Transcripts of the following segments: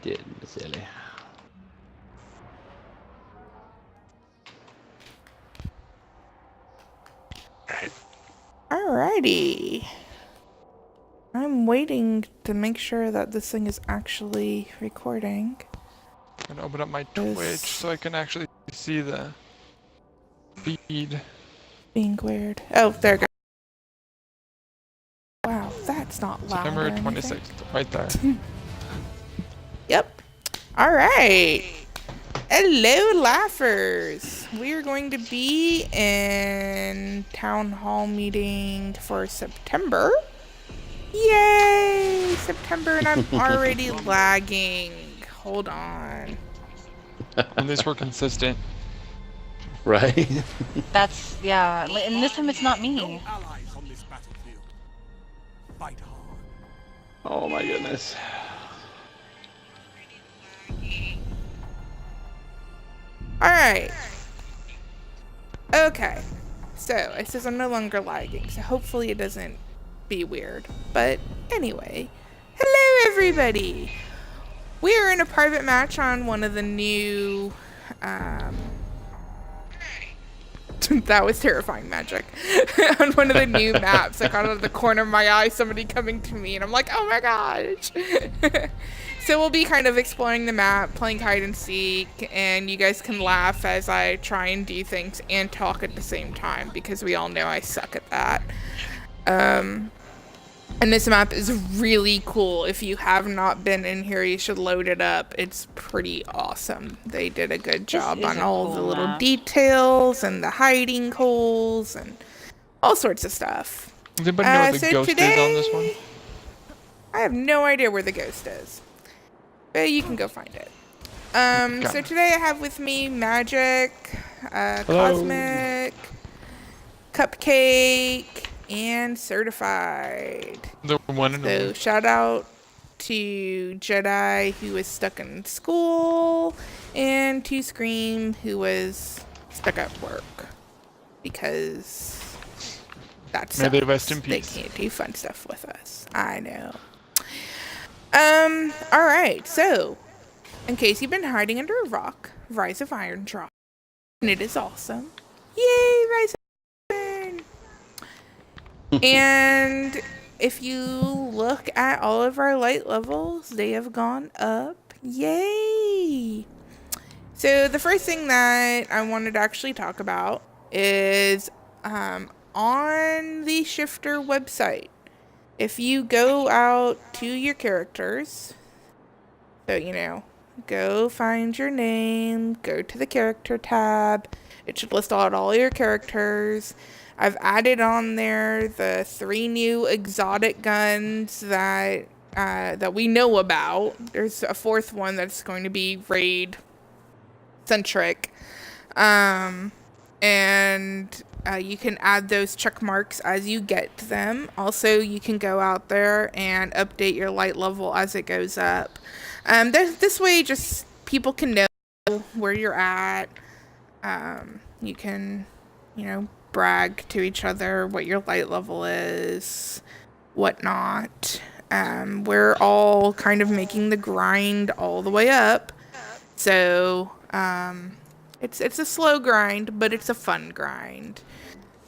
did, silly. Alrighty. I'm waiting to make sure that this thing is actually recording. I'm gonna open up my Twitch so I can actually see the feed. Being weird. Oh, there it goes. Wow, that's not loud. September or anything. 26th, right there. Yep. Alright. Hello, laughers. We are going to be in town hall meeting for September. Yay! September, and I'm already lagging. Hold on. At least we're consistent. Right? That's, yeah, and this time it's not me. Allies on this battlefield. Fight hard. Oh my goodness. Alright. Okay. So, it says I'm no longer lagging, so hopefully it doesn't be weird. But anyway. Hello, everybody! We are in a private match on one of the new, that was terrifying magic. On one of the new maps, I got out of the corner of my eye somebody coming to me, and I'm like, oh my gosh! So we'll be kind of exploring the map, playing hide and seek, and you guys can laugh as I try and do things and talk at the same time, because we all know I suck at that. And this map is really cool. If you have not been in here, you should load it up. It's pretty awesome. They did a good job on all the little details and the hiding holes and all sorts of stuff. Does anybody know where the ghost is on this one? I have no idea where the ghost is. But you can go find it. So today I have with me Magic, Cosmic, Cupcake, and Certified. The one and So only. shout out to Jedi, who was stuck in school, and to Scream, who was stuck at work. Because that's May they rest in peace. They can't do fun stuff with us. I know. Alright, so in case you've been hiding under a rock, Rise of Iron dropped. And it is awesome. Yay, Rise of Iron! And if you look at all of our light levels, they have gone up. Yay! So the first thing that I wanted to actually talk about is on the Shifter website. If you go out to your characters, so you know, go find your name, go to the character tab. It should list out all your characters. I've added on there the 3 new exotic guns that that we know about. There's a 4th one that's going to be raid centric, and you can add those check marks as you get them. Also, you can go out there and update your light level as it goes up. This way, just people can know where you're at. You can, you know, brag to each other what your light level is, whatnot. We're all kind of making the grind all the way up. So, it's a slow grind, but it's a fun grind.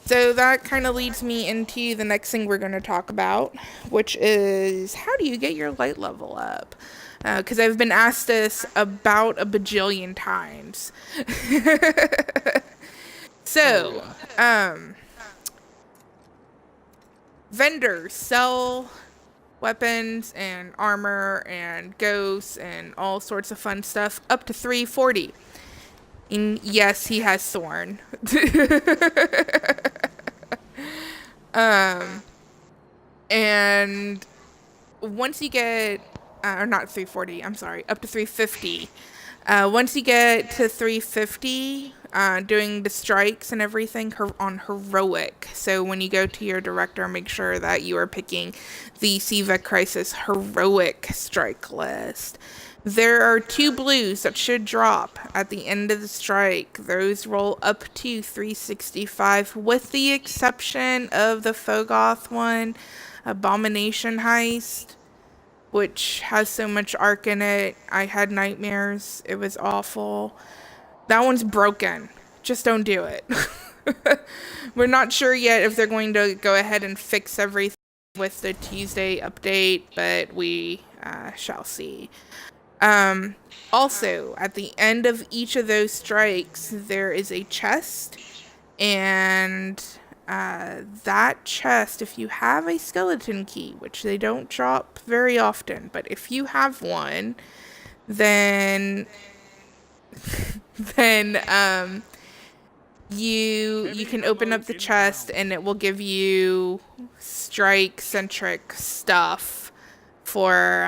So that kind of leads me into the next thing we're going to talk about, which is how do you get your light level up? Because I've been asked this about a bajillion times. So, vendors sell weapons and armor and ghosts and all sorts of fun stuff up to 340. And yes, he has Thorn. And once you get, or not 340, I'm sorry, up to 350. Once you get to 350, doing the strikes and everything on heroic. So when you go to your director, make sure that you are picking the Siva Crisis heroic strike list. There are 2 blues that should drop at the end of the strike. Those roll up to 365, with the exception of the Fogoth one, Abomination Heist. which has so much arc in it. I had nightmares. It was awful. That one's broken. Just don't do it. We're not sure yet if they're going to go ahead and fix everything with the Tuesday update, but we shall see. Also, at the end of each of those strikes, there is a chest, and that chest, if you have a skeleton key, which they don't drop very often, but if you have one, then you can open up the chest and it will give you strike centric stuff for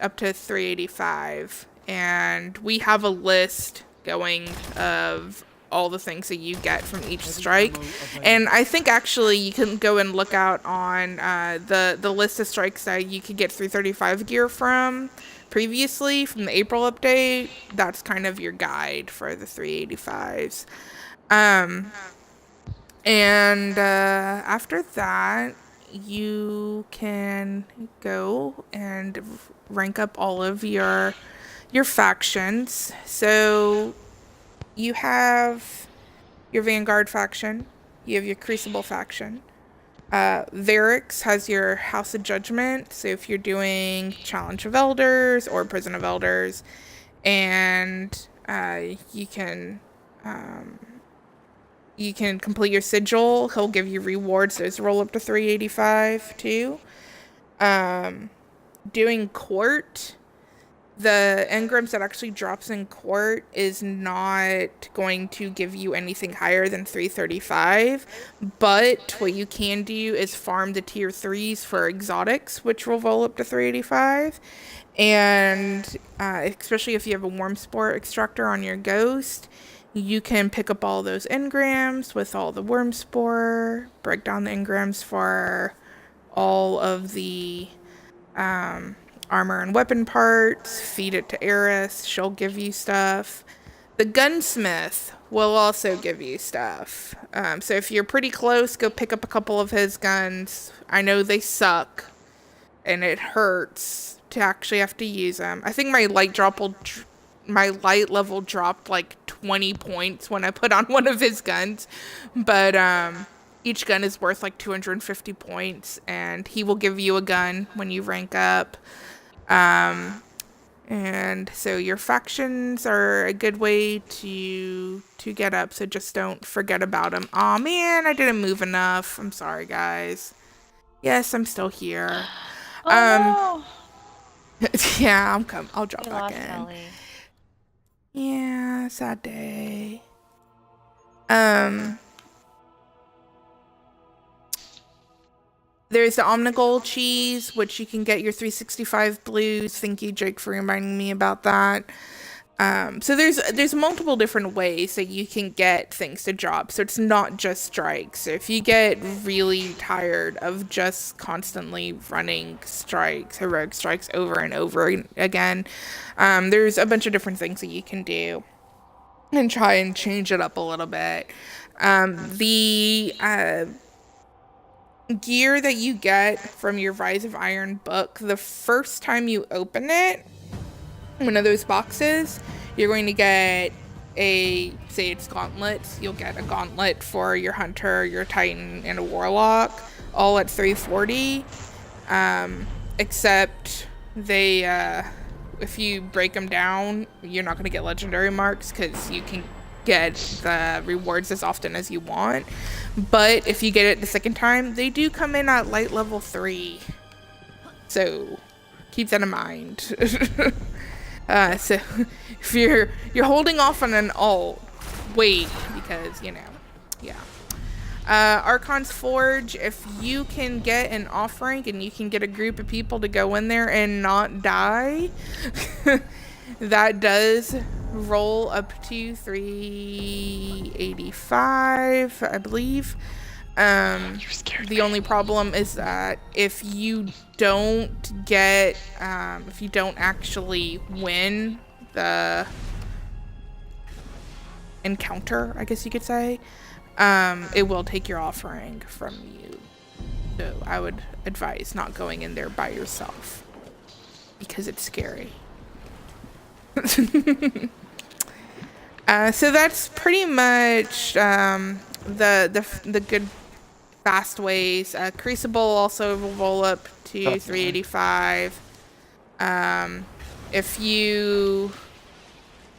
up to 385, and we have a list going of all the things that you get from each strike, and I think actually you can go and look out on the list of strikes that you could get 335 gear from previously from the April update. That's kind of your guide for the 385s. And after that, you can go and rank up all of your factions. So you have your Vanguard faction, you have your Crucible faction. Varix has your House of Judgment, so if you're doing Challenge of Elders or Prison of Elders, and you can complete your sigil. He'll give you rewards. Those roll up to 385 too. Doing court, the engrams that actually drops in court is not going to give you anything higher than 335. But what you can do is farm the tier 3s for exotics, which will roll up to 385. And especially if you have a warm spore extractor on your ghost, you can pick up all those engrams with all the worm spore, break down the engrams for all of the armor and weapon parts, feed it to Eris, she'll give you stuff. The gunsmith will also give you stuff. So if you're pretty close, go pick up a couple of his guns. I know they suck, and it hurts to actually have to use them. I think my light level dropped like 20 points when I put on one of his guns, but each gun is worth like 250 points, and he will give you a gun when you rank up. And so your factions are a good way to get up, so just don't forget about them. Aw, man, I didn't move enough. I'm sorry, guys. Yes, I'm still here. Oh, Yeah, I'll drop no. back Lost in. Ellie. Yeah, sad day. There's the Omnigol cheese, which you can get your 365 blues. Thank you, Jake, for reminding me about that. So there's multiple different ways that you can get things to drop. So it's not just strikes. So if you get really tired of just constantly running strikes, heroic strikes over and over again, there's a bunch of different things that you can do and try and change it up a little bit. The gear that you get from your Rise of Iron book, the first time you open it, one of those boxes, you're going to get say it's gauntlets. You'll get a gauntlet for your hunter, your titan, and a warlock, all at 340. Except they, if you break them down, you're not going to get legendary marks because you can get the rewards as often as you want. But if you get it the second time, they do come in at light level 3. So keep that in mind. So if you're holding off on an alt, wait, because yeah. Archon's Forge, if you can get an off rank and you can get a group of people to go in there and not die, that does roll up to 385, I believe. The only problem is that if you don't actually win the encounter, I guess you could say, it will take your offering from you. So I would advise not going in there by yourself. because it's scary. So that's pretty much the good fast ways. Crucible also will roll up to 385. If you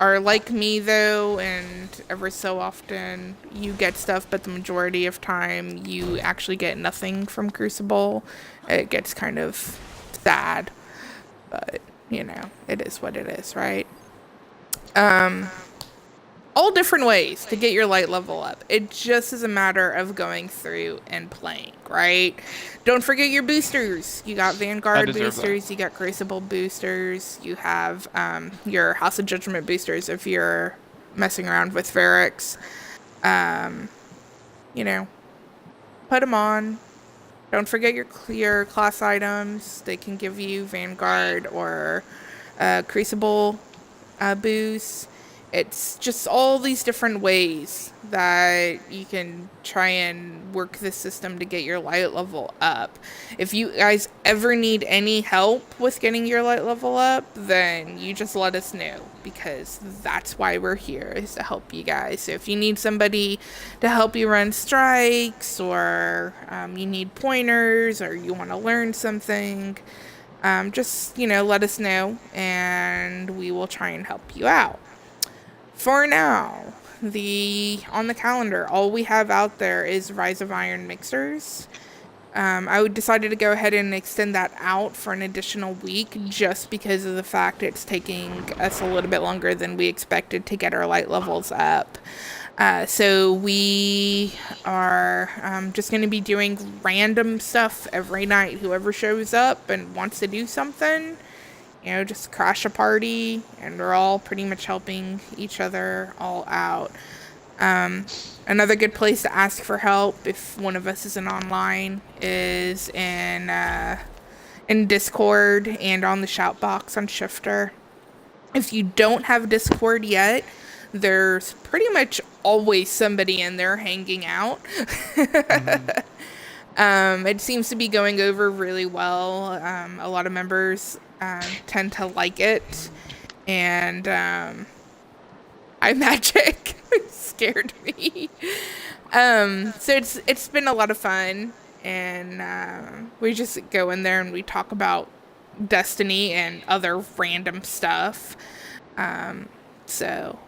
are like me though, and ever so often you get stuff, but the majority of time you actually get nothing from Crucible, it gets kind of sad, but you know, it is what it is, right? All different ways to get your light level up. It just is a matter of going through and playing, right? Don't forget your boosters. You got Vanguard boosters, you got Crucible boosters, you have your House of Judgment boosters if you're messing around with Varix. You know, put them on. Don't forget your class items. They can give you Vanguard or Crucible boosts. It's just all these different ways that you can try and work the system to get your light level up. If you guys ever need any help with getting your light level up, then you just let us know, because that's why we're here, is to help you guys. So if you need somebody to help you run strikes, or you need pointers, or you want to learn something, just, you know, let us know and we will try and help you out. For now, on the calendar, all we have out there is Rise of Iron mixers. I decided to go ahead and extend that out for an additional week, just because of the fact it's taking us a little bit longer than we expected to get our light levels up. So we are just going to be doing random stuff every night. Whoever shows up and wants to do something, you know, just crash a party, and we're all pretty much helping each other all out. Another good place to ask for help if one of us isn't online is in Discord and on the shout box on Shifter. If you don't have Discord yet, there's pretty much always somebody in there hanging out. It seems to be going over really well. A lot of members tend to like it, and iMagic scared me. So it's been a lot of fun, and we just go in there and we talk about Destiny and other random stuff. So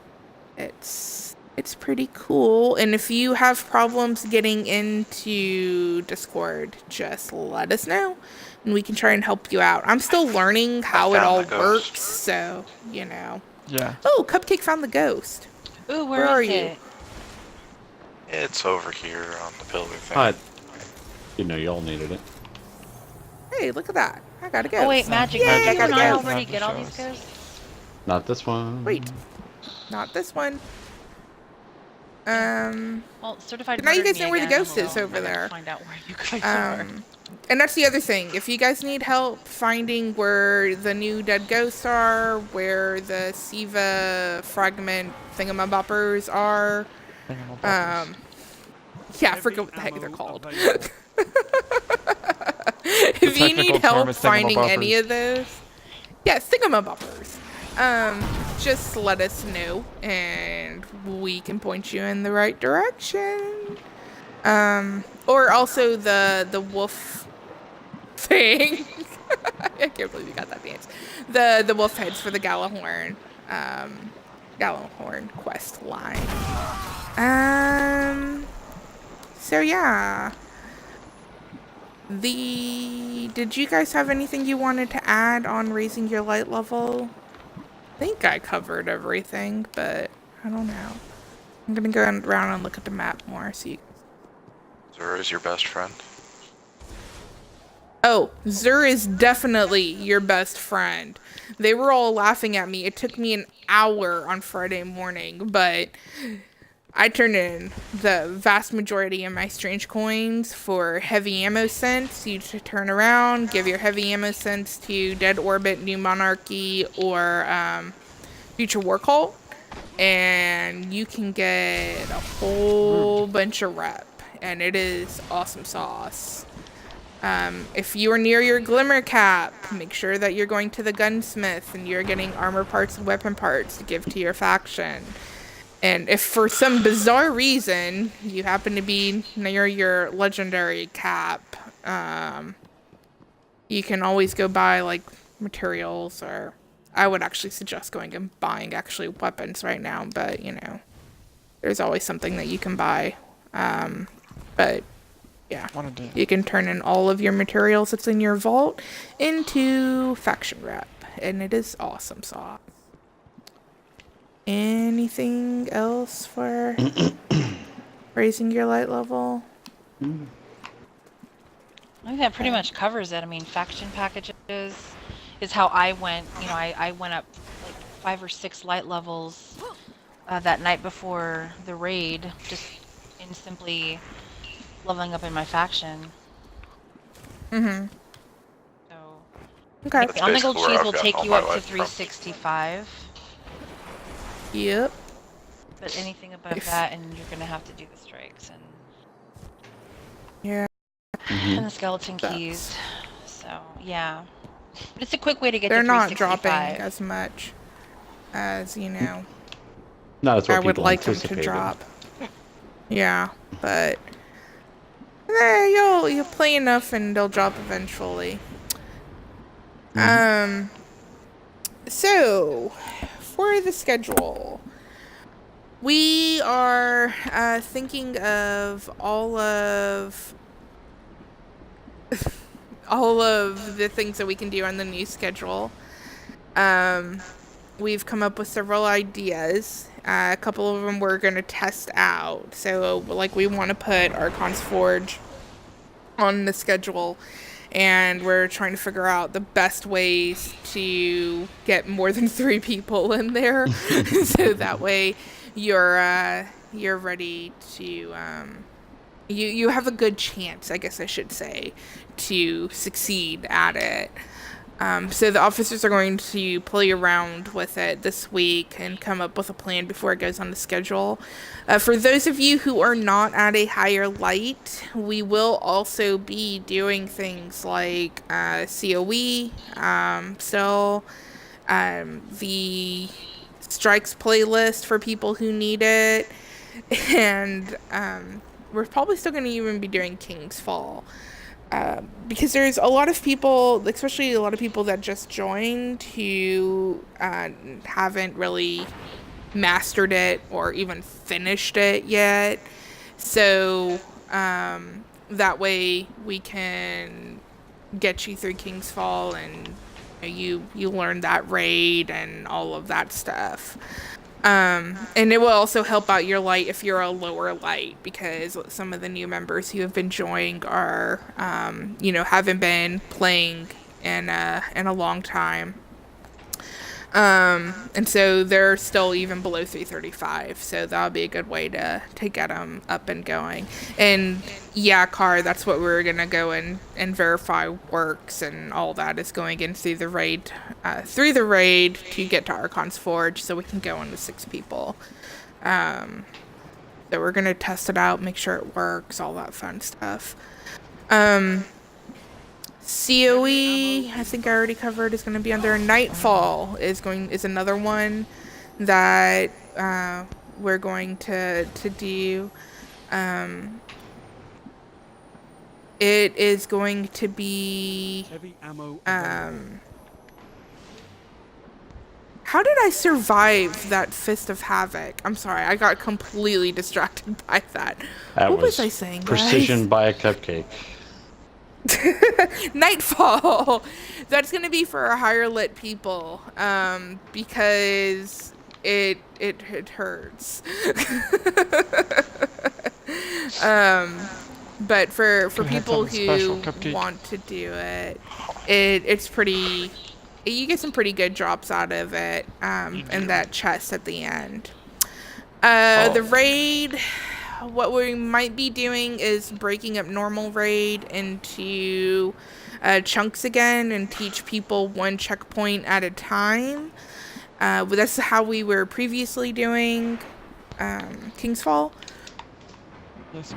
it's pretty cool. And if you have problems getting into Discord, just let us know and we can try and help you out. I'm still learning how it all works, so, you know. Yeah. Oh, Cupcake found the ghost. Ooh, Where are is you? it? It's over here on the pillar thing. I, you know, y'all needed it. Hey, look at that. I got a ghost. Oh wait, Magic, Yay, did you I and got a I ghost. already get all these ghosts? Not this one. Wait. Not this one. Well, certified. Now you murdered guys me know where the again, ghost is so over I gotta there. Find out where you guys are. And that's the other thing. If you guys need help finding where the new dead ghosts are, where the Siva fragment thingamaboppers are, yeah, I forget what the heck they're called. If you need help finding any of those, yeah, thingamaboppers, just let us know and we can point you in the right direction. Or also the wolf thing. I can't believe you got that dance. The wolf heads for the Gallahorn quest line. So yeah. Did you guys have anything you wanted to add on raising your light level? I think I covered everything, but I don't know. I'm gonna go around and look at the map more so you. Zur is your best friend. Oh, Zur is definitely your best friend. They were all laughing at me. It took me an hour on Friday morning, but I turned in the vast majority of my strange coins for heavy ammo sense. You turn around, give your heavy ammo sense to Dead Orbit, New Monarchy, or Future War Cult, and you can get a whole bunch of rep, and it is awesome sauce. If you are near your glimmer cap, make sure that you're going to the gunsmith and you're getting armor parts and weapon parts to give to your faction. And if for some bizarre reason you happen to be near your legendary cap, you can always go buy like materials, or I would actually suggest going and buying actually weapons right now, but you know, there's always something that you can buy. But yeah, you can turn in all of your materials that's in your vault into faction rep, and it is awesome sauce. Anything else for raising your light level? I think that pretty much covers it. I mean, faction packages is how I went. You know, I went up like 5 or 6 light levels that night before the raid, just in simply leveling up in my faction. Mm-hmm. So, Okay. That's the Omegle basically where cheese I've will gotten take all you my up to life from. 365. Yep. But anything above If- that, and you're gonna have to do the strikes and Yeah. Mhm. and the skeleton Sucks. keys. So yeah, but it's a quick way to get They're to not 365. dropping as much as, you know, No, that's what I would people like them to anticipated. drop. Yeah, but you'll play enough and they'll drop eventually. So for the schedule, we are thinking of all of the things that we can do on the new schedule. We've come up with several ideas. A couple of them we're going to test out. So, like, we want to put Archon's Forge on the schedule, and we're trying to figure out the best ways to get more than 3 people in there, so that way you're ready to you have a good chance, I guess I should say, to succeed at it. So the officers are going to play around with it this week and come up with a plan before it goes on the schedule. For those of you who are not at a higher light, we will also be doing things like COE, still the strikes playlist for people who need it, and we're probably still going to even be doing King's Fall. Because there's a lot of people, especially a lot of people that just joined, who haven't really mastered it or even finished it yet. So that way we can get you through King's Fall, and you learn that raid and all of that stuff. And it will also help out your light if you're a lower light, because some of the new members who have been joining are, haven't been playing in a long time. And so they're still even below 335, so that'll be a good way to get them up and going. And yeah, Car, that's what we're gonna go and verify works and all that is going in through the raid to get to Archon's Forge, so we can go in with 6 people. So we're gonna test it out, make sure it works, all that fun stuff. COE, I think I already covered, is going to be on there. Nightfall is another one that we're going to do. It is going to be Heavy ammo. how did I survive that Fist of Havoc? I'm sorry, I got completely distracted by that. That What was I saying, guys? precision by a cupcake. Nightfall. That's gonna be for higher lit people, because it hurts. But for Can have people some special who cupcake. want to do it, it's pretty. You get some pretty good drops out of it, and that chest at the end. The raid. What we might be doing is breaking up normal raid into chunks again and teach people 1 checkpoint at a time. But that's how we were previously doing King's Fall. Yes,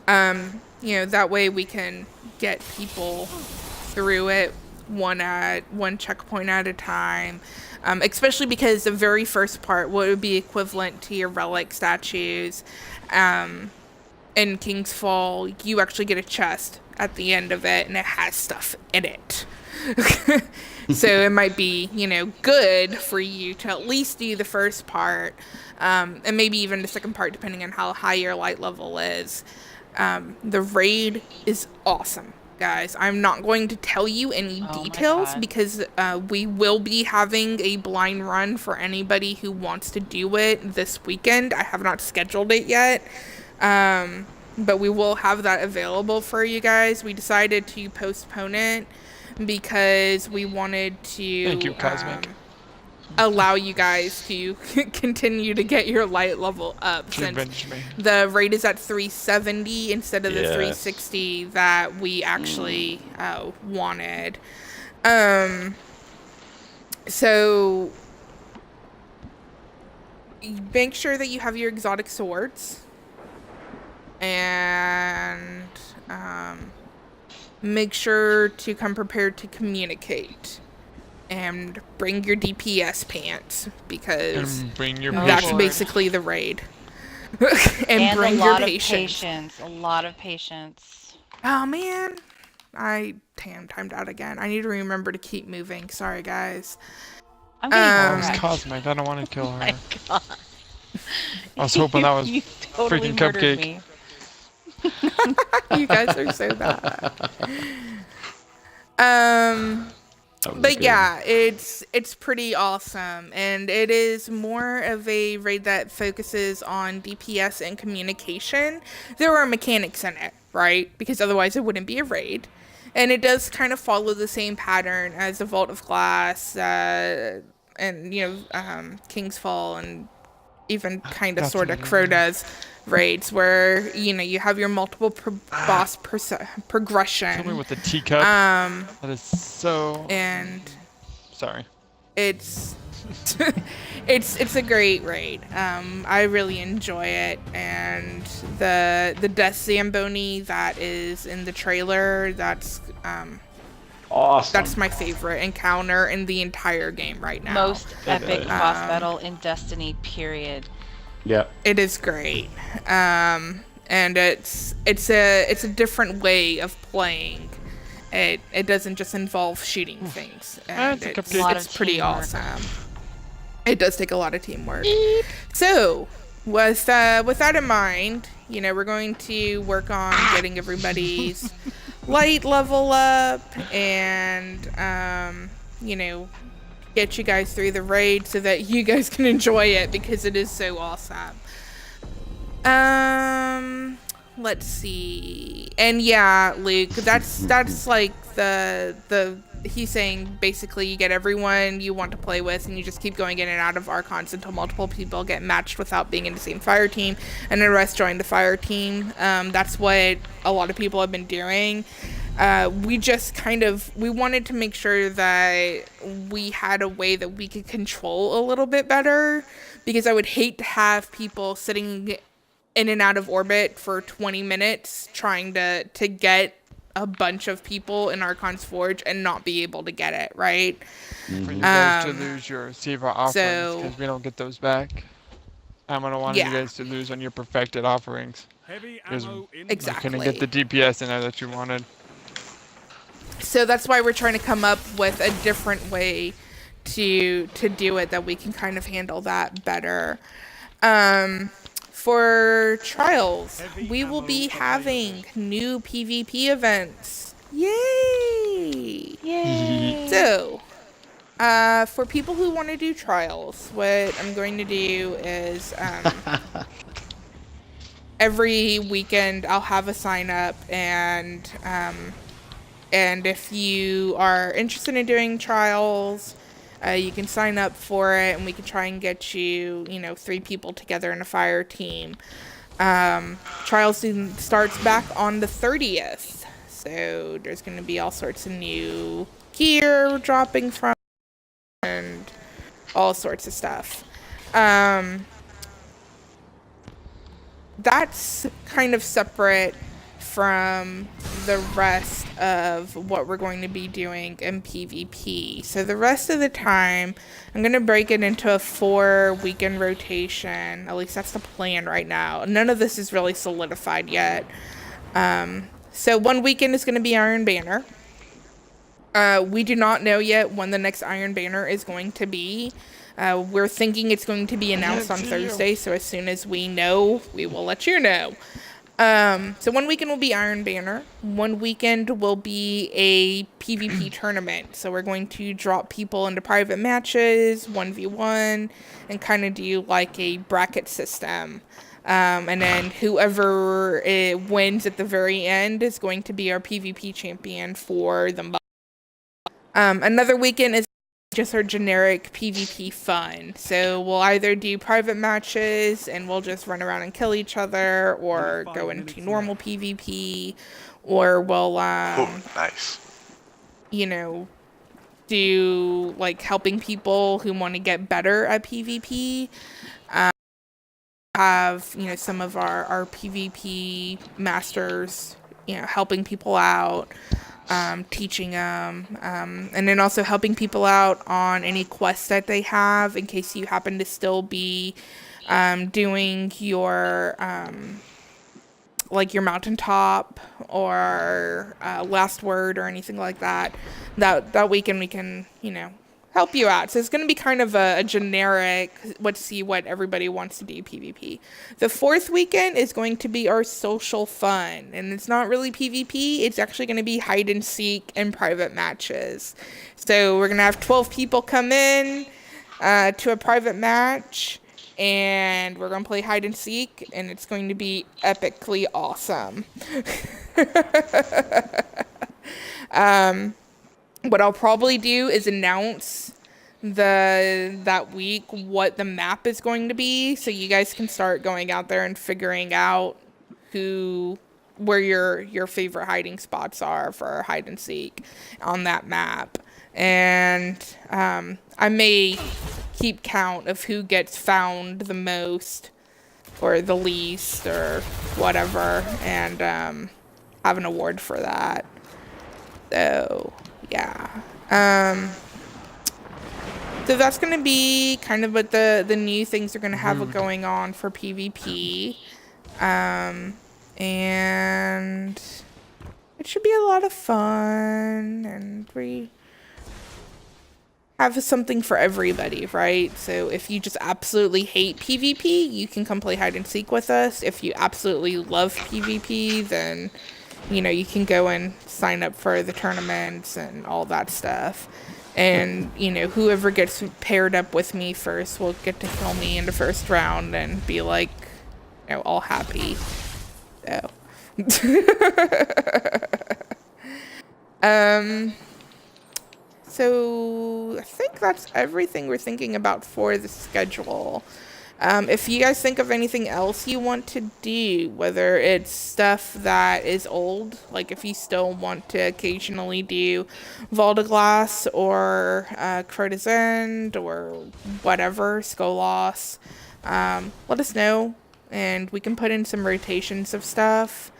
ma'am. that way we can get people through it one checkpoint at a time. Especially because the very first part would be equivalent to your relic statues. In King's Fall, you actually get a chest at the end of it, and it has stuff in it. So it might be, good for you to at least do the first part, and maybe even the second part, depending on how high your light level is. The raid is awesome, guys. I'm not going to tell you any details because we will be having a blind run for anybody who wants to do it this weekend. I have not scheduled it yet. But we will have that available for you guys. We decided to postpone it because we wanted to Thank you, Cosmic. allow you guys to continue to get your light level up. She avenged me. The rate is at 370 instead of the Yes. 360 that we actually wanted. So make sure that you have your exotic swords. And make sure to come prepared to communicate. And bring your DPS pants, because And bring your that's patience. Lord. basically the raid. And bring a your lot of patience. patience. A lot of patience. Oh man, I timed out again. I need to remember to keep moving. Sorry, guys. I'm getting Oh, it's wrecked. Cosmic. I don't want to kill her. My God. I was hoping that was You totally freaking murdered Cupcake. me. You guys are so bad. That was But good. yeah, it's pretty awesome, and it is more of a raid that focuses on DPS and communication. There are mechanics in it, right? Because otherwise it wouldn't be a raid. And it does kind of follow the same pattern as the Vault of Glass, and King's Fall, and even kind of That's sort of amazing. Crota's raids, where you have your multiple boss progression. Kill me with a teacup. That is so. And Sorry. it's it's a great raid. I really enjoy it, and the Death Zamboni that is in the trailer, that's Awesome. my favorite encounter in the entire game right now. Most epic is. boss battle in Destiny, period. Yep. It is great. And it's a different way of playing. It doesn't just involve shooting things, and That's a it's, cupcake. Lot it's of pretty teamwork. awesome. It does take a lot of teamwork. So, with that in mind, we're going to work on getting everybody's light level up, and get you guys through the raid so that you guys can enjoy it, because it is so awesome. Let's see. And yeah, Luke, that's like the he's saying basically you get everyone you want to play with, and you just keep going in and out of Archons until multiple people get matched without being in the same fire team, and the rest join the fire team. That's what a lot of people have been doing. We just we wanted to make sure that we had a way that we could control a little bit better, because I would hate to have people sitting in and out of orbit for 20 minutes trying to get a bunch of people in Archon's Forge and not be able to get it, right? For you guys to Um, lose your Siva offerings, so- because we don't get those back. I'm gonna want Yeah. you guys to lose on your perfected offerings. Heavy There's- ammo in Exactly. You couldn't get the DPS in there that you wanted. So that's why we're trying to come up with a different way to do it, that we can kind of handle that better. For trials, we will be having new PvP events. Yay! Yay! So, for people who want to do trials, what I'm going to do is every weekend I'll have a sign up, and if you are interested in doing trials, you can sign up for it, and we can try and get you, 3 people together in a fire team. Trials season starts back on the 30th, so there's going to be all sorts of new gear dropping from, and all sorts of stuff. That's kind of separate from the rest of what we're going to be doing in PvP. So the rest of the time, I'm going to break it into a 4-weekend rotation. At least that's the plan right now. None of this is really solidified yet. So one weekend is going to be Iron Banner. We do not know yet when the next Iron Banner is going to be. We're thinking it's going to be announced on Thursday, so as soon as we know, we will let you know. So one weekend will be Iron Banner. One weekend will be a PvP tournament. So we're going to drop people into private matches, 1v1, and kind of do like a bracket system. And then whoever wins at the very end is going to be our PvP champion for the month. Another weekend is just our generic PvP fun. So we'll either do private matches and we'll just run around and kill each other, or go into normal PvP, or we'll Oh, nice. you know, do like helping people who want to get better at PvP. Have, you know, some of our PvP masters, you know, helping people out. Teaching them, and then also helping people out on any quests that they have, in case you happen to still be doing your like your mountaintop or last word or anything like that. That weekend we can, you know, help you out. So it's going to be kind of a generic, let's see what everybody wants to do PvP. The 4th weekend is going to be our social fun, and it's not really PvP. It's actually going to be hide and seek and private matches. So we're going to have 12 people come in to a private match, and we're going to play hide and seek, and it's going to be epically awesome. What I'll probably do is announce that week what the map is going to be, so you guys can start going out there and figuring out where your favorite hiding spots are for hide and seek on that map. And I may keep count of who gets found the most or the least or whatever, and have an award for that. So yeah. So that's going to be kind of what the new things are going to have going on for PvP. And it should be a lot of fun, and we have something for everybody, right? So if you just absolutely hate PvP, you can come play hide and seek with us. If you absolutely love PvP, then, you know, you can go and sign up for the tournaments and all that stuff. And, you know, whoever gets paired up with me first will get to kill me in the first round and be like, you know, all happy. So. So I think that's everything we're thinking about for the schedule. If you guys think of anything else you want to do, whether it's stuff that is old, like if you still want to occasionally do Valdeglass or Crota's End or whatever, Skolas, let us know, and we can put in some rotations of stuff.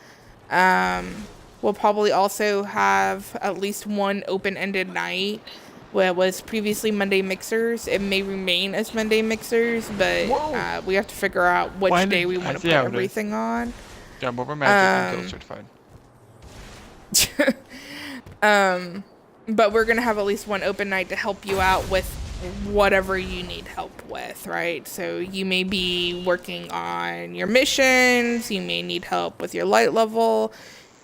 We'll probably also have at least one open-ended night. Well, it was previously Monday Mixers. It may remain as Monday Mixers, but we have to figure out which day we want to put everything on. Jump over magic until certified. But we're going to have at least one open night to help you out with whatever you need help with, right? So you may be working on your missions, you may need help with your light level,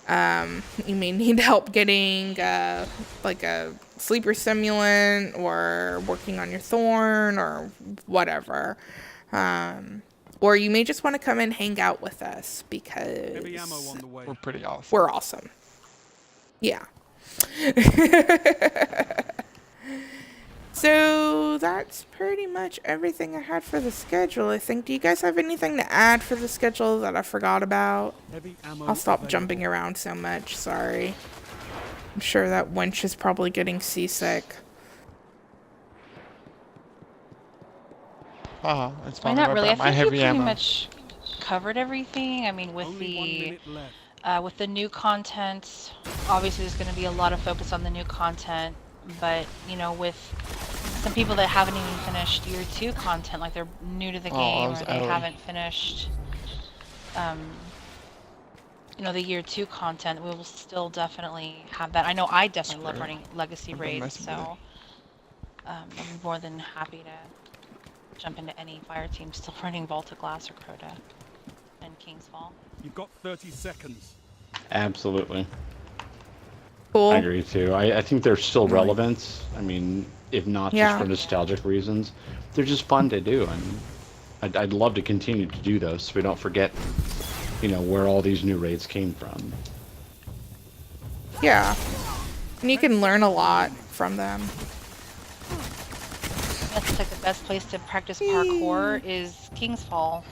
you may need help getting like a sleeper stimulant, or working on your thorn, or whatever. Or you may just want to come and hang out with us because We're pretty awesome. we're awesome. Yeah. So that's pretty much everything I had for the schedule, I think. Do you guys have anything to add for the schedule that I forgot about? I'll stop jumping around so much, sorry. I'm sure that wench is probably getting seasick. It's I mean, fine. not really. I My think you heavy pretty ammo. much covered everything. I mean, with Only 1 the minute left. With the new content, obviously there's going to be a lot of focus on the new content, but you know, with some people that haven't even finished year 2 content, like they're new to the Oh, game that was or they Ellie. haven't finished, you know, the year 2 content, we will still definitely have that. I know I definitely love Swear. running legacy I've been raids, messing with so I'm more than happy to jump into any fire team still running Vault of Glass or Crota and King's Fall. You've got 30 seconds. Absolutely. Cool. I agree too. I think they're still relevant. I mean, if not Yeah. just for nostalgic reasons, they're just fun to do, and I'd love to continue to do those so we don't forget, you know, where all these new raids came from. Yeah. And you can learn a lot from them. That's like the best place to practice parkour is King's Fall,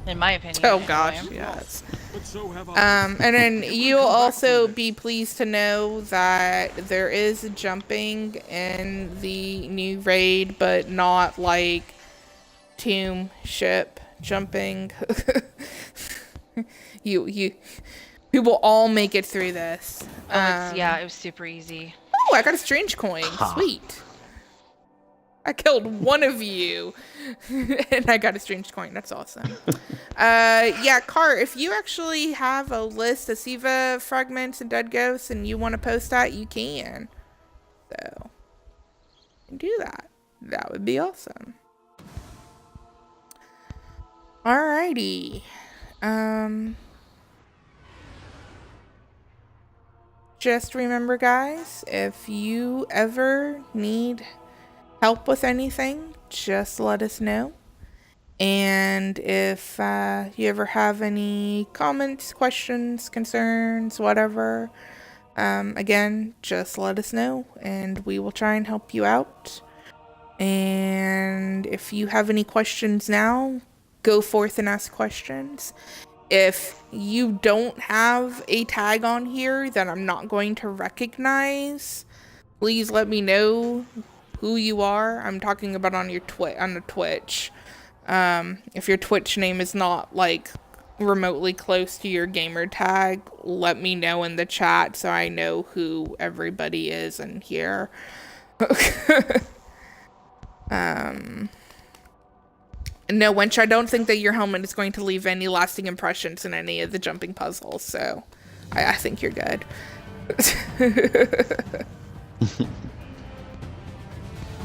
in my opinion. Oh anyway. gosh, yes. But so have I. And then you'll also be pleased to know that there is jumping in the new raid, but not like tomb ship jumping. you will all make it through this. Yeah, it was super easy. Oh, I got a strange coin. Sweet. I killed one of you, and I got a strange coin. That's awesome. Yeah, Car, if you actually have a list of Siva fragments and dead ghosts and you want to post that, you can. So, you can do that. That would be awesome. Alrighty. Just remember, guys, if you ever need help with anything, just let us know. And if you ever have any comments, questions, concerns, whatever, again, just let us know and we will try and help you out. And if you have any questions now, go forth and ask questions. If you don't have a tag on here that I'm not going to recognize, please let me know who you are. I'm talking about on your on the Twitch. If your Twitch name is not like remotely close to your gamer tag, let me know in the chat so I know who everybody is in here. No, Wench, I don't think that your helmet is going to leave any lasting impressions in any of the jumping puzzles, so I think you're good.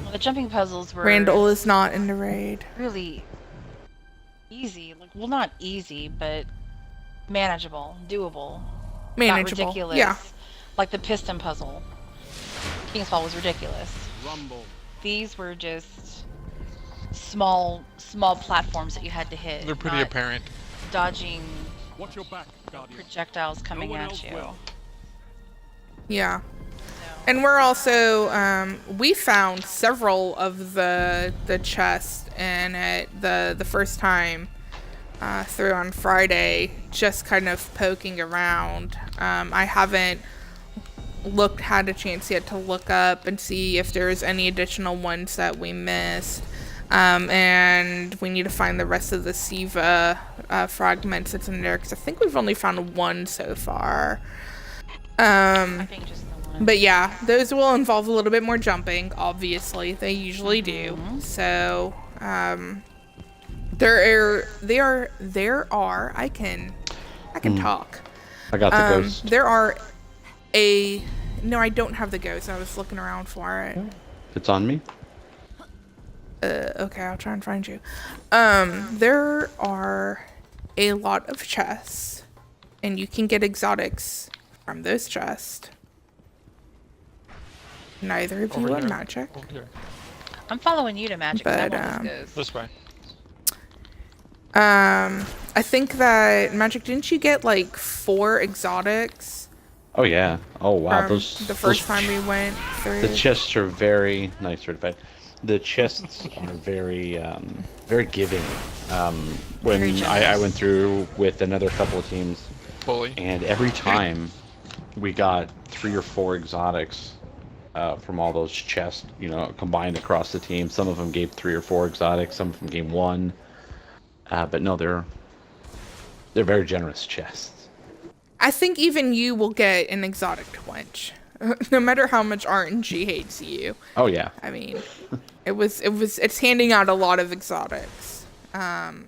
Well, the jumping puzzles were Randall is not in the raid. really easy. Like, well, not easy, but manageable, doable. Manageable, Not ridiculous. yeah. Like the piston puzzle. King's Fall was ridiculous. Rumble. These were just small platforms that you had to hit. They're pretty not apparent. Dodging Watch your back, Guardian. projectiles coming No one at else you. will. Yeah. So, And we're also, we found several of the chests in it the first time through on Friday, just kind of poking around. I haven't had a chance yet to look up and see if there's any additional ones that we missed. And we need to find the rest of the Siva fragments that's in there, because I think we've only found one so far. I think just the one. But yeah, those will involve a little bit more jumping, obviously. They usually do. So, there are, I can talk. I got the ghost. There are no, I don't have the ghost. I was looking around for it. It's on me. Okay, I'll try and find you. There are a lot of chests, and you can get exotics from those chests. Neither of you Over are here. magic. Over here. I'm following you to magic. 'Cause I But, want this goes. This way. I think that magic, didn't you get like 4 exotics Oh yeah. Oh wow. from Those the first those time we went through? The chests are very nice, certified. The chests are very, very giving. When Very I generous. went through with another couple of teams, Bully. and every time we got 3 or 4 exotics from all those chests, you know, combined across the team. Some of them gave 3 or 4 exotics, some of them gave 1. But no, they're very generous chests. I think even you will get an exotic Twinch, no matter how much RNG hates you. Oh yeah. I mean, it's handing out a lot of exotics,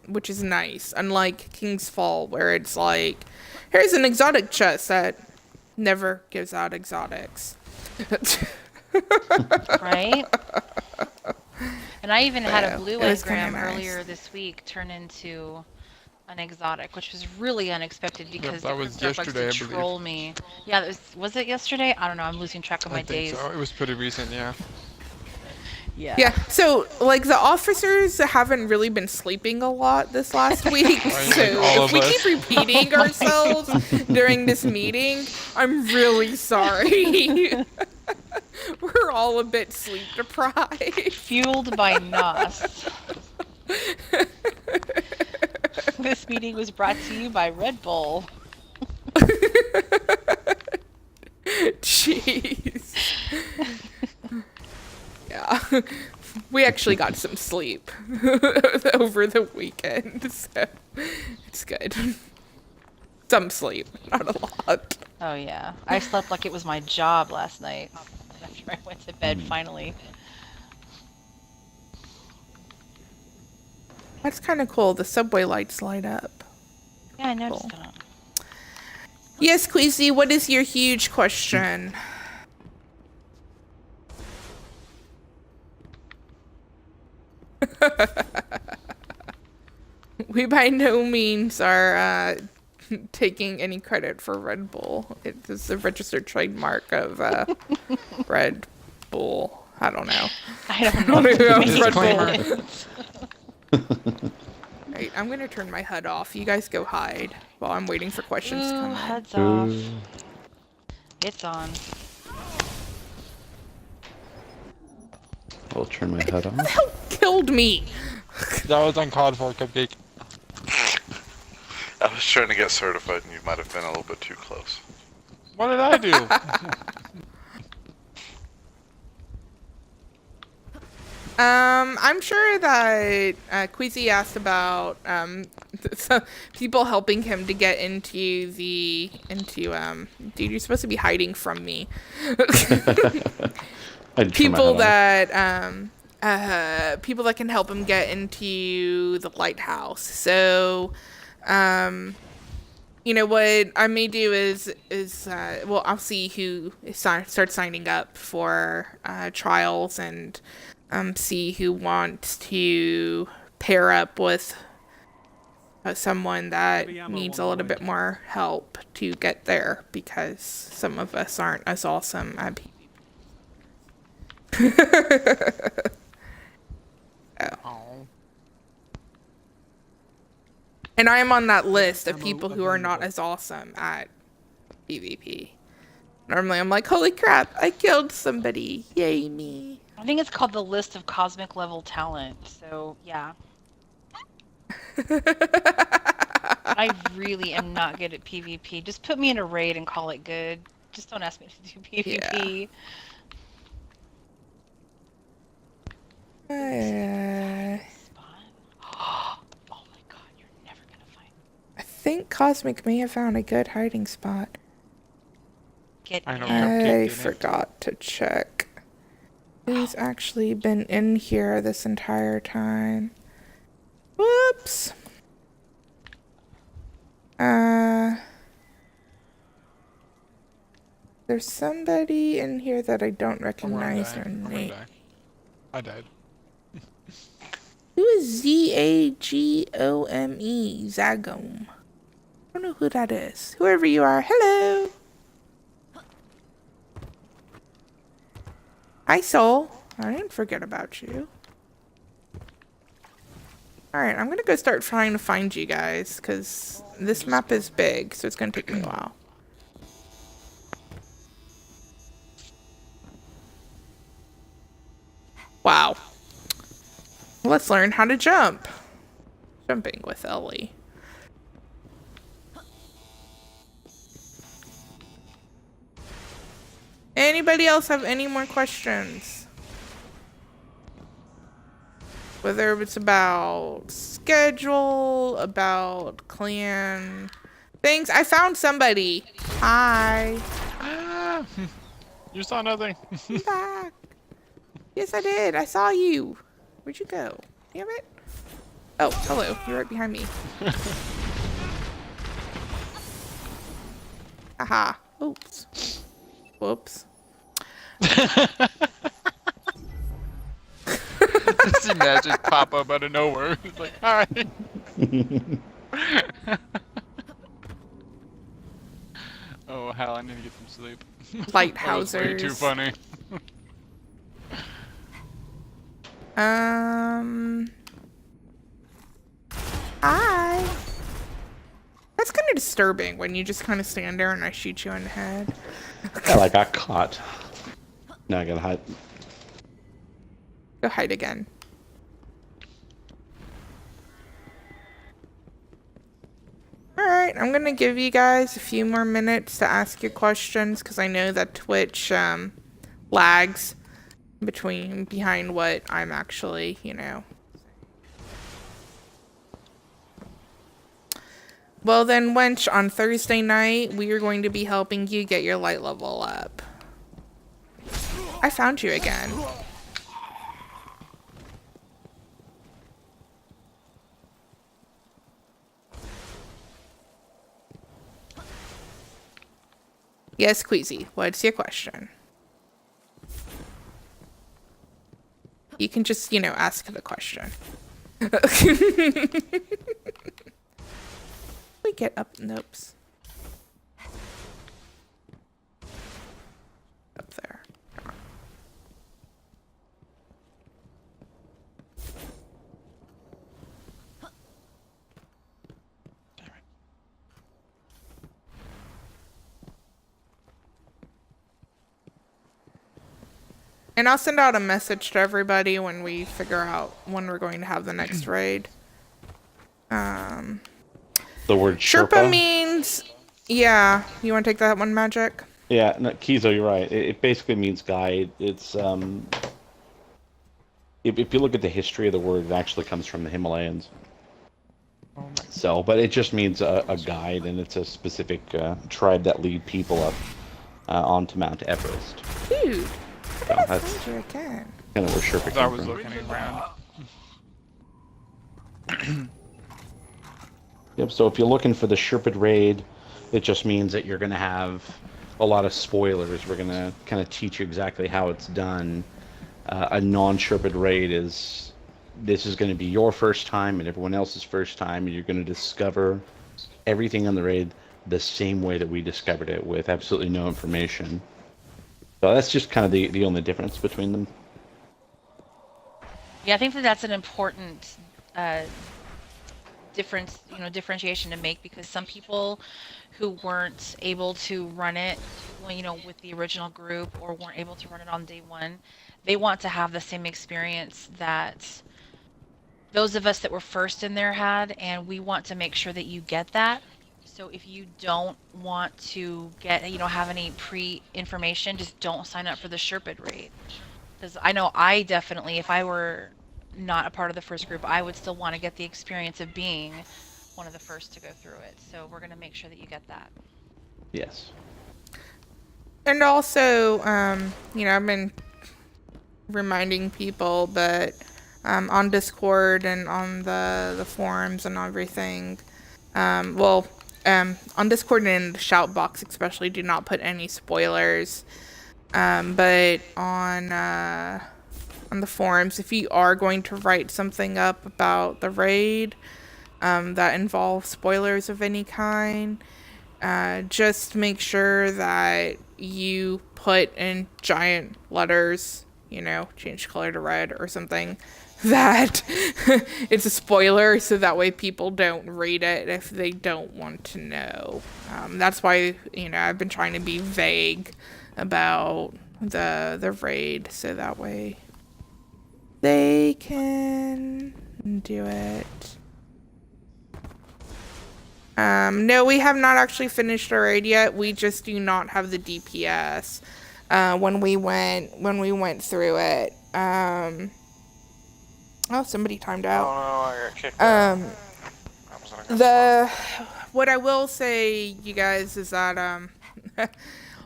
which is nice. Unlike King's Fall, where it's like, here's an exotic chest that never gives out exotics. Right? And I even had a blue it was kinda engram nice. earlier this week turn into an exotic, which was really unexpected because that the was Cryptarch likes yesterday, I to believe. troll me. Yeah, was it yesterday? I don't know. I'm losing track of my I think days. so. It was pretty recent, yeah. Yeah. Yeah, so, like, the officers haven't really been sleeping a lot this last week, Right, so like all if of we us. keep repeating ourselves during this meeting, I'm really sorry. We're all a bit sleep deprived. Fueled by NOS. This meeting was brought to you by Red Bull. Jeez. Yeah. We actually got some sleep over the weekend, so it's good. Some sleep, not a lot. Oh yeah. I slept like it was my job last night after I went to bed finally. That's kind of cool. The subway lights light up. Yeah, I noticed Cool. that. Yes, Queasy, what is your huge question? We by no means are taking any credit for Red Bull. It is the registered trademark of Red Bull. I don't know. I don't know. Red Disclaimer. Bull. Right, I'm gonna turn my HUD off. You guys go hide while I'm waiting for questions to Ooh, come in. heads off. It's on. I'll turn my head on. Hell killed me. That was uncalled for, Cupcake. I was trying to get certified and you might have been a little bit too close. What did I do? I'm sure that Queasy asked about people helping him to get into dude, you're supposed to be hiding from me. I didn't turn my people head on. that people that can help him get into the lighthouse. So you know what I may do is well, I'll see who starts signing up for trials and see who wants to pair up with someone that needs a little bit more help to get there, because some of us aren't as awesome at PvP. Oh. And I am on that list of people who are not as awesome at PvP. Normally I'm like, holy crap, I killed somebody. Yay me. I think it's called the list of cosmic level talent. So yeah. I really am not good at PvP. Just put me in a raid and call it good. Just don't ask me to do PvP. Spot. Oh my god, you're never gonna find. I think Cosmic may have found a good hiding spot. Get I know. in. Cupcake I did it. forgot to check. Who's actually been in here this entire time? Whoops. There's somebody in here that I don't I'm gonna recognize die. their I'm gonna name. die. I died. Who is Zagome? Zagome. I don't know who that is. Whoever you are, hello. Hi, Soul. I didn't forget about you. Alright, I'm gonna go start trying to find you guys, because this map is big, so it's gonna take me a while. Wow. Let's learn how to jump. Jumping with Ellie. Anybody else have any more questions? Whether it's about schedule, about clan Thanks. I found somebody. Hi. Ah, you saw nothing. I'm back. Yes, I did. I saw you. Where'd you go? Damn it. Oh, hello. You're right behind me. Aha. Oops. Whoops. See magic pop up out of nowhere. It's like, hi. Oh, hell, I need to get some sleep. That was way too Lighthousers. funny. Hi. That's kind of disturbing when you just kind of stand there and I shoot you in the head. Hell, I got caught. Now I gotta hide. Go hide again. Alright, I'm gonna give you guys a few more minutes to ask your questions because I know that Twitch lags behind what I'm actually, you know. Well then, Wench, on Thursday night, we are going to be helping you get your light level up. I found you again. Yes, Queasy, what's your question? You can just, you know, ask the question. We get up, nopes. Up there. And I'll send out a message to everybody when we figure out when we're going to have the next raid. The word Sherpa Sherpa. means... Yeah, you want to take that one, Magic? Yeah, no, Kizo, you're right. It basically means guide. It's if you look at the history of the word, it actually comes from the Himalayas. So, but it just means a guide, and it's a specific tribe that lead people up onto Mount Everest. Dude, So I that's found you again. kind of where Sherpa I came was from. looking around. Yep. So if you're looking for the Sherpa raid, it just means that you're going to have a lot of spoilers. We're going to kind of teach you exactly how it's done. A non-Sherpa raid is this is going to be your first time and everyone else's first time, and you're going to discover everything on the raid the same way that we discovered it, with absolutely no information. So that's just kind of the only difference between them. Yeah, I think that that's an important differentiation to make, because some people who weren't able to run it, with the original group, or weren't able to run it on day one, they want to have the same experience that those of us that were first in there had, and we want to make sure that you get that. So if you don't want to get, have any pre-information, just don't sign up for the Sherpa raid. Because I know I definitely, if I were not a part of the first group, I would still want to get the experience of being one of the first to go through it. So we're going to make sure that you get that. Yes. And also, I've been reminding people, but on Discord and on the forums and everything, on Discord and in the shout box especially, do not put any spoilers. But on the forums, if you are going to write something up about the raid that involves spoilers of any kind, just make sure that you put in giant letters, change color to red or something, that it's a spoiler, so that way people don't read it if they don't want to know. That's why, I've been trying to be vague about the raid, so that way they can do it. No, we have not actually finished our raid yet. We just do not have the DPS when we went through it. Oh, somebody timed out. Oh no, I got kicked out. what I will say, you guys, is that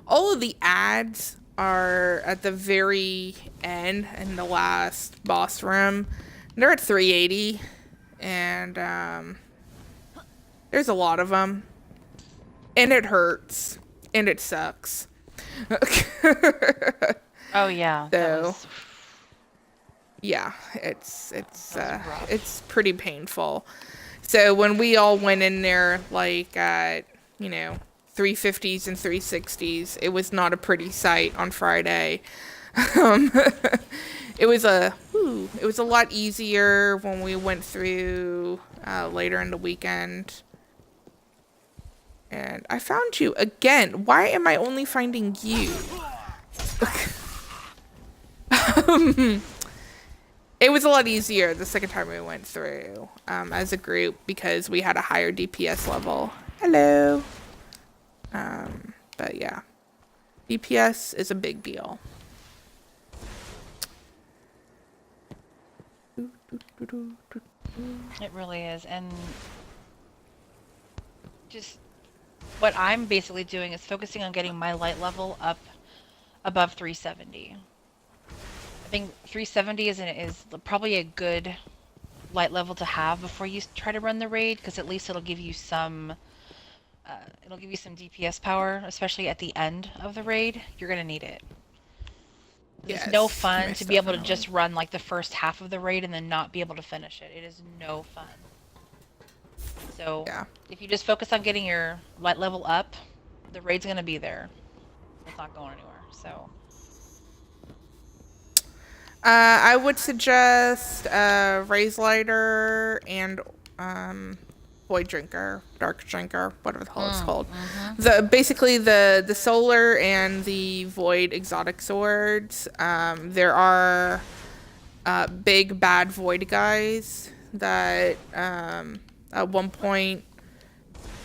all of the ads are at the very end in the last boss room. They're at 380, and there's a lot of them, and it hurts, and it sucks. Oh yeah. That So, was, yeah, it's rough. pretty painful. So when we all went in there like at 350s and 360s, it was not a pretty sight on Friday. Um, it was a lot easier when we went through later in the weekend. And I found you again. Why am I only finding you? It was a lot easier the second time we went through as a group because we had a higher DPS level. Hello. But yeah, DPS is a big deal. It really is, and just what I'm basically doing is focusing on getting my light level up above 370. I think 370 is probably a good light level to have before you try to run the raid, because at least it'll give you some DPS power, especially at the end of the raid. You're gonna need it. It's no Yes, fun most to be able to definitely. just run like the first half of the raid and then not be able to finish it. It is no fun. So Yeah. if you just focus on getting your light level up, the raid's gonna be there. It's not going anywhere. So I would suggest Raise Lighter and Void Drinker, Dark Drinker, whatever the hell it's called. Basically the Solar and the Void exotic swords. There are big bad Void guys that at one point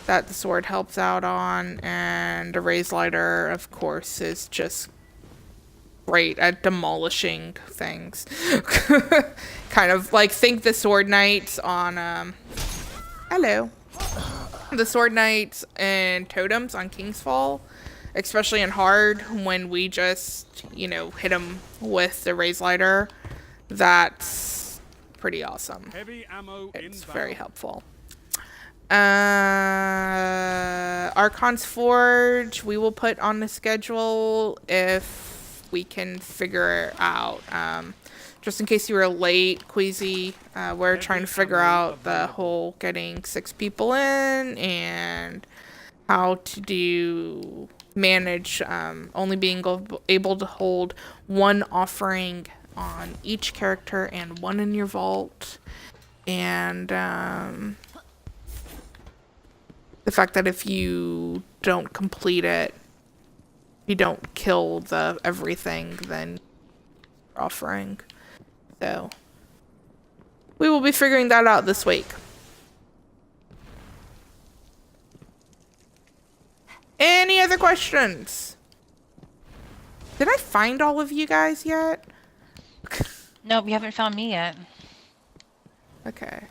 that the sword helps out on, and the Raise Lighter, of course, is just great at demolishing things. Kind of like think the Sword Knights on hello. The Sword Knights and Totems on Kingsfall, especially in hard when we just, hit them with the Raise Lighter. That's pretty awesome. Heavy ammo It's inbound. very helpful. Archon's Forge, we will put on the schedule if we can figure it out. Just in case you were late, Queasy, we're trying to figure out the whole getting 6 people in and how to manage only being able to hold 1 offering on each character and 1 in your vault. And the fact that if you don't complete it, you don't kill the everything, then you're offering. So we will be figuring that out this week. Any other questions? Did I find all of you guys yet? nope, you haven't found me yet. Okay.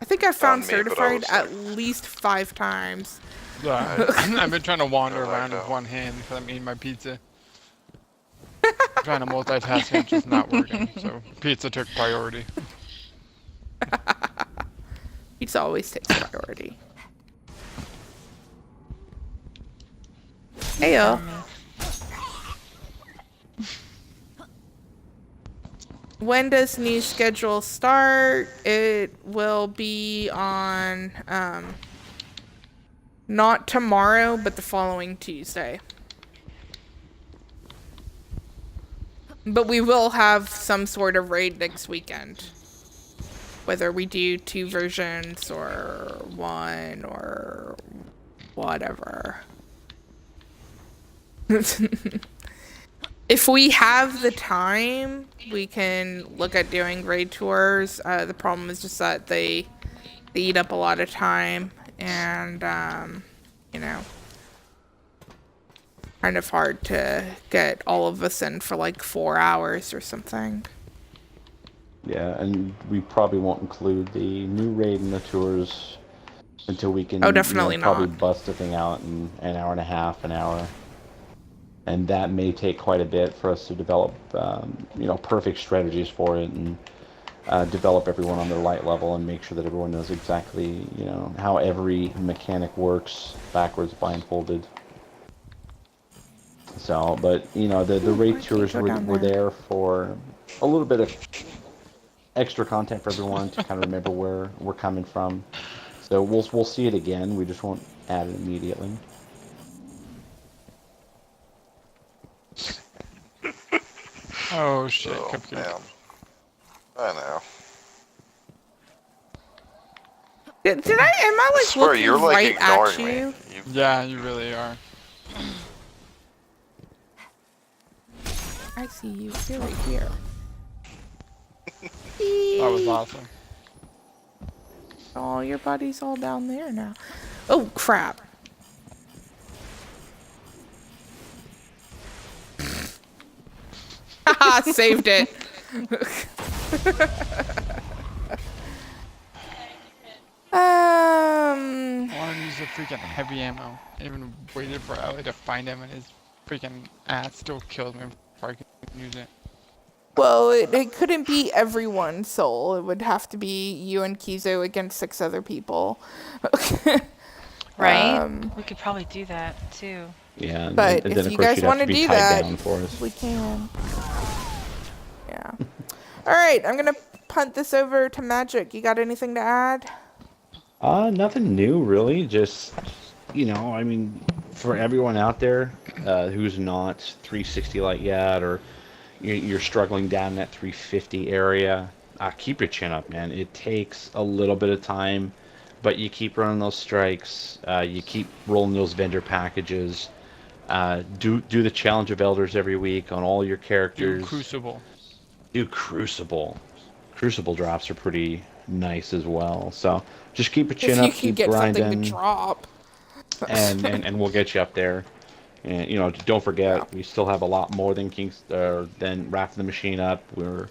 I think I found Found me, but I certified was at like- least 5 times. I've been trying to wander Oh, I around with know. one hand because I'm eating my pizza. Trying to multitask and it's just not working, so pizza took priority. Pizza always takes priority. Heyo. When does new schedule start? It will be on not tomorrow, but the following Tuesday. But we will have some sort of raid next weekend. Whether we do 2 versions or 1 or whatever. If we have the time, we can look at doing raid tours. The problem is just that they eat up a lot of time, and kind of hard to get all of us in for like 4 hours or something. Yeah, and we probably won't include the new raid in the tours until we can Oh, definitely probably not. bust the thing out in an hour and a half, an hour. And that may take quite a bit for us to develop, perfect strategies for it and develop everyone on their light level and make sure that everyone knows exactly, how every mechanic works backwards blindfolded. So, but the Ooh, raid I can't tours go were down were there. there for a little bit of extra content for everyone to kind of remember where we're coming from. So we'll see it again. We just won't add it immediately. Oh shit, Oh Cupcake. man, I know. Did I? Am I I like swear looking you're like right at ignoring me. you? You Yeah, you really are. I see you. You're right here. That was awesome. Oh, your buddy's all down there now. Oh, crap. Haha, saved it. I wanted to use the freaking heavy ammo. I even waited for Ellie to find him and his freaking ass still killed me before I could use it. Well, it couldn't be everyone, Soul. It would have to be you and Kizo against 6 other people. Right? Um, We could probably do that too. Yeah, but and if then of you course guys you'd have want to to be do tied that, down for us. we can. Yeah. All right, I'm going to punt this over to Magic. You got anything to add? Nothing new really. Just I mean, for everyone out there who's not 360 light yet, or you're struggling down that 350 area, keep your chin up, man. It takes a little bit of time, but you keep running those strikes. You keep rolling those vendor packages. Do the challenge of elders every week on all your Do characters. Crucible. Do Crucible. Crucible drops are pretty nice as well. So just keep your chin If you up, can keep get something to grinding, drop. and we'll get you up there. And don't Yeah. forget, we still have a lot more than Wrath of the Machine up. We're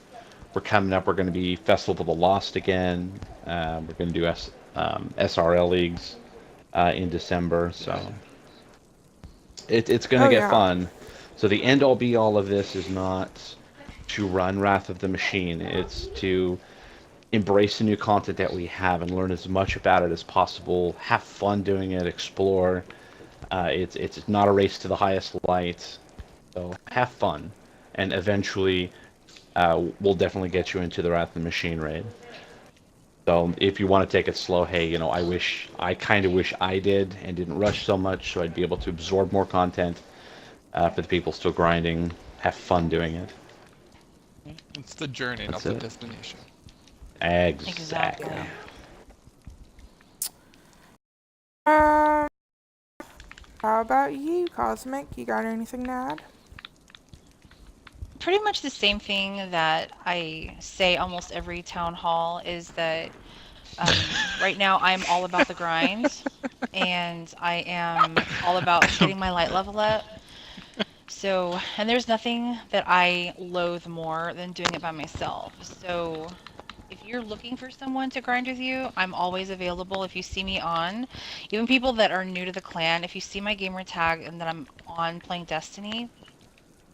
coming up. We're going to be Festival of the Lost again. We're going to do SRL leagues in December. So it's going to Oh, get yeah. fun. So the end all be all of this is not to run Wrath of the Machine. It's to embrace the new content that we have and learn as much about it as possible. Have fun doing it. Explore. It's not a race to the highest light. So have fun, and eventually, we'll definitely get you into the Wrath of the Machine raid. So if you want to take it slow, hey, I kind of wish I did and didn't rush so much, so I'd be able to absorb more content. For the people still grinding, have fun doing it. It's the journey, not That's the it. destination. Exactly. Exactly. How about you, Cosmic? You got anything to add? Pretty much the same thing that I say almost every town hall is that right now I'm all about the grind and I am all about getting my light level up. So, and there's nothing that I loathe more than doing it by myself. So, if you're looking for someone to grind with you, I'm always available. If you see me on, even people that are new to the clan, if you see my gamer tag and that I'm on playing Destiny,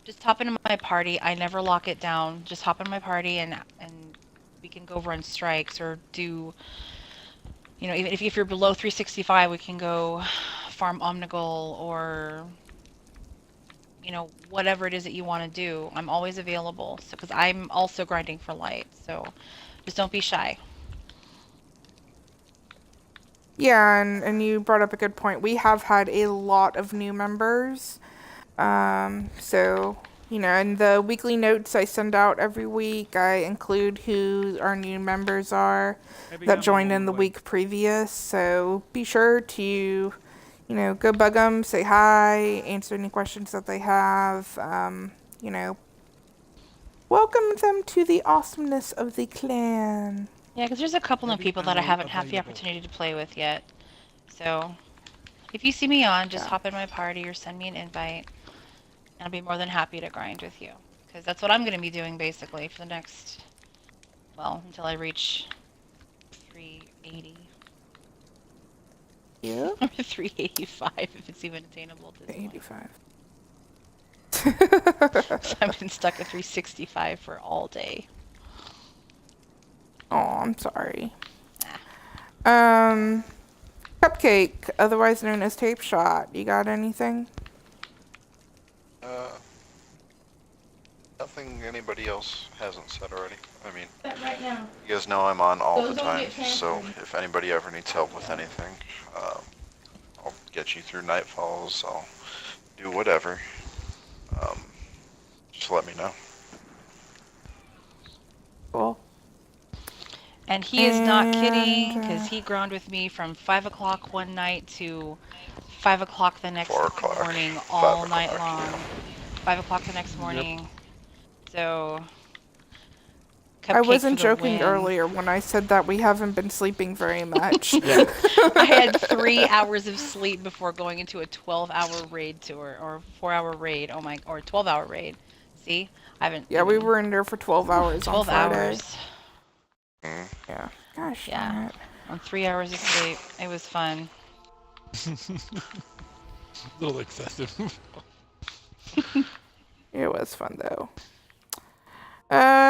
just hop into my party. I never lock it down. Just hop in my party and we can go run strikes or do, even if you're below 365, we can go farm Omnigul or whatever it is that you want to do. I'm always available. So, because I'm also grinding for light. So, just don't be shy. Yeah, and you brought up a good point. We have had a lot of new members. So, in the weekly notes I send out every week, I include who our new members are that joined in the week previous. So be sure to, go bug them, say hi, answer any questions that they have. Welcome them to the awesomeness of the clan. Yeah, because there's a couple of people that I haven't had the opportunity to play with yet. So, if you see me on, just hop in my party or send me an invite. And I'll be more than happy to grind with you. Because that's what I'm going to be doing basically for the next, until I reach 380. Yeah. I'm at 385 if it's even attainable at this point. 85. So I've been stuck at 365 for all day. Oh, I'm sorry. Cupcake, otherwise known as Tape Shot. You got anything? Nothing anybody else hasn't said already. I mean, Right now. you guys know I'm on all Those the don't time, get so transferred. if anybody ever needs help with anything, I'll get you through Nightfalls. I'll do whatever. Just let me know. Cool. And he is not kidding, And, because he grounded with me from 5 o'clock one night to 5 o'clock the next 4 o'clock, morning, 5 all night o'clock, long. yeah. 5 o'clock the next morning. So, I cupcake wasn't for the joking win. earlier when I said that we haven't been sleeping very much. I had 3 hours of sleep before going into a 12-hour raid tour, or 4-hour raid. Oh my, or 12-hour raid. See, I haven't. Yeah, we even- were in there for 12 hours 12 on Friday. hours Yeah. Gosh Yeah. darn it. on 3 hours of sleep. It was fun. A little excessive. It was fun though.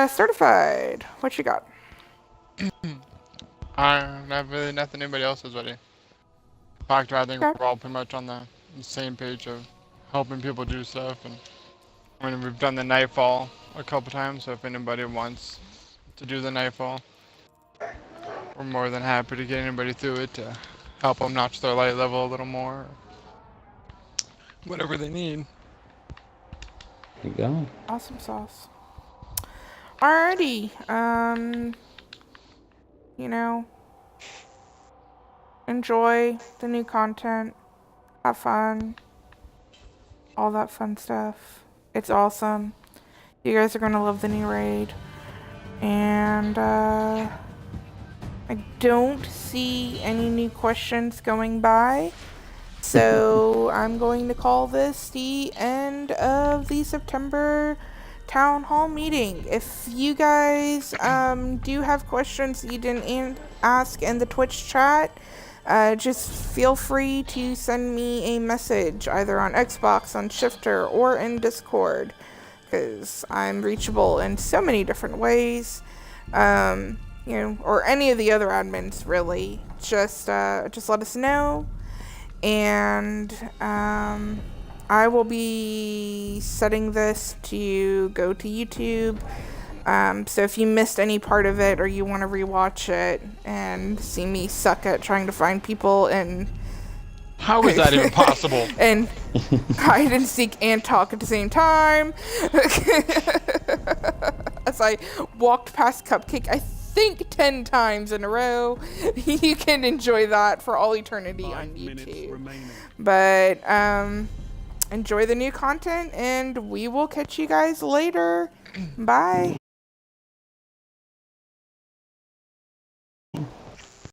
Certified. What you got? I don't have really nothing anybody else is ready. Fact, I think Okay. we're all pretty much on the same page of helping people do stuff, and I mean, we've done the Nightfall a couple times, so if anybody wants to do the Nightfall, we're more than happy to get anybody through it to help them notch their light level a little more. Whatever they need. There you go. Awesome sauce. Alrighty. You know, enjoy the new content. Have fun. All that fun stuff. It's awesome. You guys are gonna love the new raid. And, I don't see any new questions going by. So I'm going to call this the end of the September town hall meeting. If you guys do have questions you didn't ask in the Twitch chat, just feel free to send me a message either on Xbox, on Shifter, or in Discord, because I'm reachable in so many different ways. You know, or any of the other admins really. Just let us know. And I will be setting this to go to YouTube. So if you missed any part of it or you want to rewatch it and see me suck at trying to find people and How is that even possible? and hide and seek and talk at the same time as I walked past Cupcake, I think 10 times in a row, you can enjoy that for all eternity on 5 minutes YouTube. remaining. But enjoy the new content, and we will catch you guys later. Bye.